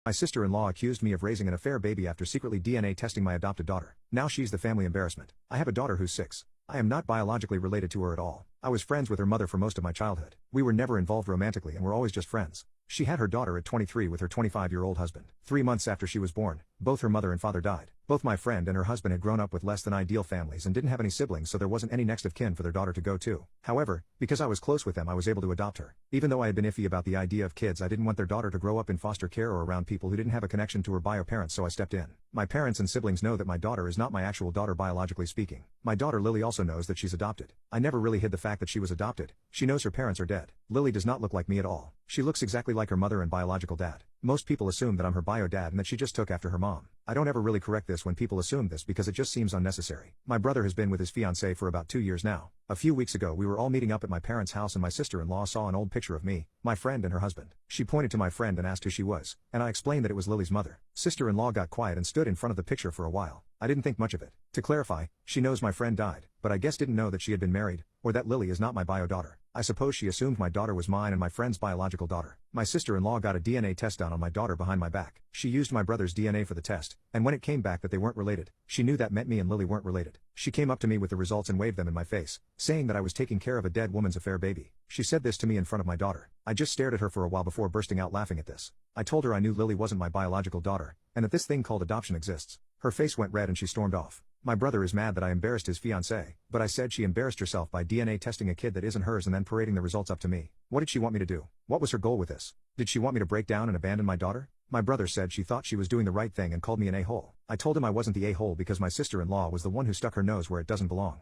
My sister-in-law accused me of raising an affair baby after secretly DNA testing my adopted daughter. Now she's the family embarrassment. I have a daughter who's 6. I am not biologically related to her at all. I was friends with her mother for most of my childhood. We were never involved romantically and were always just friends. She had her daughter at 23 with her 25-year-old husband. 3 months after she was born, both her mother and father died. Both my friend and her husband had grown up with less than ideal families and didn't have any siblings, so there wasn't any next of kin for their daughter to go to. However, because I was close with them, I was able to adopt her. Even though I had been iffy about the idea of kids, I didn't want their daughter to grow up in foster care or around people who didn't have a connection to her bio parents, so I stepped in. My parents and siblings know that my daughter is not my actual daughter biologically speaking. My daughter Lily also knows that she's adopted. I never really hid the fact that she was adopted. She knows her parents are dead. Lily does not look like me at all. She looks exactly like her mother and biological dad. Most people assume that I'm her bio dad and that she just took after her mom. I don't ever really correct this when people assume this because it just seems unnecessary. My brother has been with his fiancée for about 2 years now. A few weeks ago we were all meeting up at my parents' house and my sister-in-law saw an old picture of me, my friend and her husband. She pointed to my friend and asked who she was, and I explained that it was Lily's mother. Sister-in-law got quiet and stood in front of the picture for a while. I didn't think much of it. To clarify, she knows my friend died, but I guess didn't know that she had been married, or that Lily is not my bio daughter. I suppose she assumed my daughter was mine and my friend's biological daughter. My sister-in-law got a DNA test done on my daughter behind my back. She used my brother's DNA for the test, and when it came back that they weren't related, she knew that meant me and Lily weren't related. She came up to me with the results and waved them in my face, saying that I was taking care of a dead woman's affair baby. She said this to me in front of my daughter. I just stared at her for a while before bursting out laughing at this. I told her I knew Lily wasn't my biological daughter, and that this thing called adoption exists. Her face went red and she stormed off. My brother is mad that I embarrassed his fiancée, but I said she embarrassed herself by DNA testing a kid that isn't hers and then parading the results up to me. What did she want me to do? What was her goal with this? Did she want me to break down and abandon my daughter? My brother said she thought she was doing the right thing and called me an a-hole. I told him I wasn't the a-hole because my sister-in-law was the one who stuck her nose where it doesn't belong.